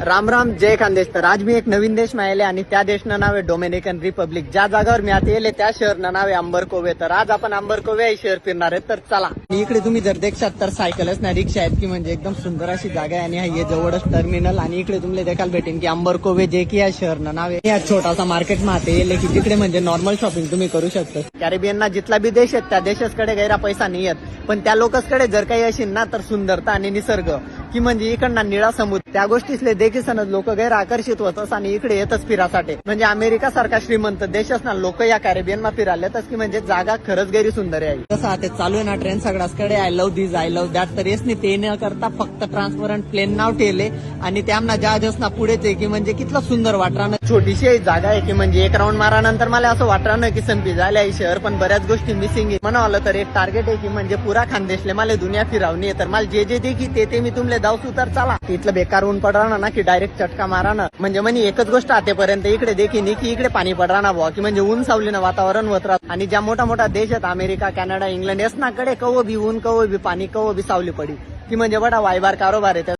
राम राम जय खानदेश. तर आज मी एक नवीन देश मा आले आणि त्या देशनं नाव आहे डोमिनिकन रिपब्लिक. ज्या जागावर मी आता येले त्या शहरनं नाव आहे अंबरकोवे. तर आज आपण अंबरकोवे हे शहर फिरणार आहे. तर चला. इकडे तुम्ही जर देखशात तर सायकलच नाही रिक्षा आहेत की म्हणजे एकदम सुंदर अशी जागा आहे आणि हे जवळच टर्मिनल. आणि इकडे तुम्हाला देखायला भेटेन की अंबरकोवे जे की या शहरनं नाव आहे. या छोटासा मार्केट माते येले की तिकडे म्हणजे नॉर्मल शॉपिंग तुम्ही करू शकता. कॅरेबियनना जिथला बी देश आहेत त्या देशाकडे गैरा पैसा नाही येत, पण त्या लोकांकडे जर काही असेल ना तर सुंदरता आणि निसर्ग की म्हणजे इकडनं निळा समुद्र त्या गोष्टीसले देखीसनच लोक गैर आकर्षित होतच आणि इकडे येतच फिरासाठी. म्हणजे अमेरिका सारखा श्रीमंत देशच ना लोक या कॅरेबियन मा फिरायलाच की म्हणजे जागा खरंच गैरी सुंदर आहे. तसं आता चालू आहे ना ट्रेन सगळ्याकडे I love this I love that. तर येस ते न करता फक्त ट्रान्सपरंट प्लेन नाव ठेवले आणि त्यांना जहाजच ना पुढेच आहे की म्हणजे कितलं सुंदर वाटणार. छोटीशी जागा आहे की म्हणजे एक राऊंड मारानंतर मला असं वाटणार नाही की संपी झाले आहे शहर, पण बऱ्याच गोष्टी मिसिंग आहे. म्हणावलं तर एक टार्गेट आहे की म्हणजे पुरा खानदेशले मला दुनिया फिरावणी आहे. तर मला जे जे दे की ते मी तुमले दावसू तर चला. इथलं बेकार ऊन पडणार ना की डायरेक्ट चटका माराना. म्हणजे एकच गोष्ट आतेपर्यंत इकडे देखील की इकडे पाणी पडणार ना बुवा की म्हणजे ऊन सावली ना वातावरण होत राहत. आणि ज्या मोठा मोठा देश आहेत अमेरिका कॅनडा इंग्लंड याच ना कडे कव बी ऊन कव बी पाणी कव बी सावली पडी की म्हणजे बडा वायबार कारोबार आहे.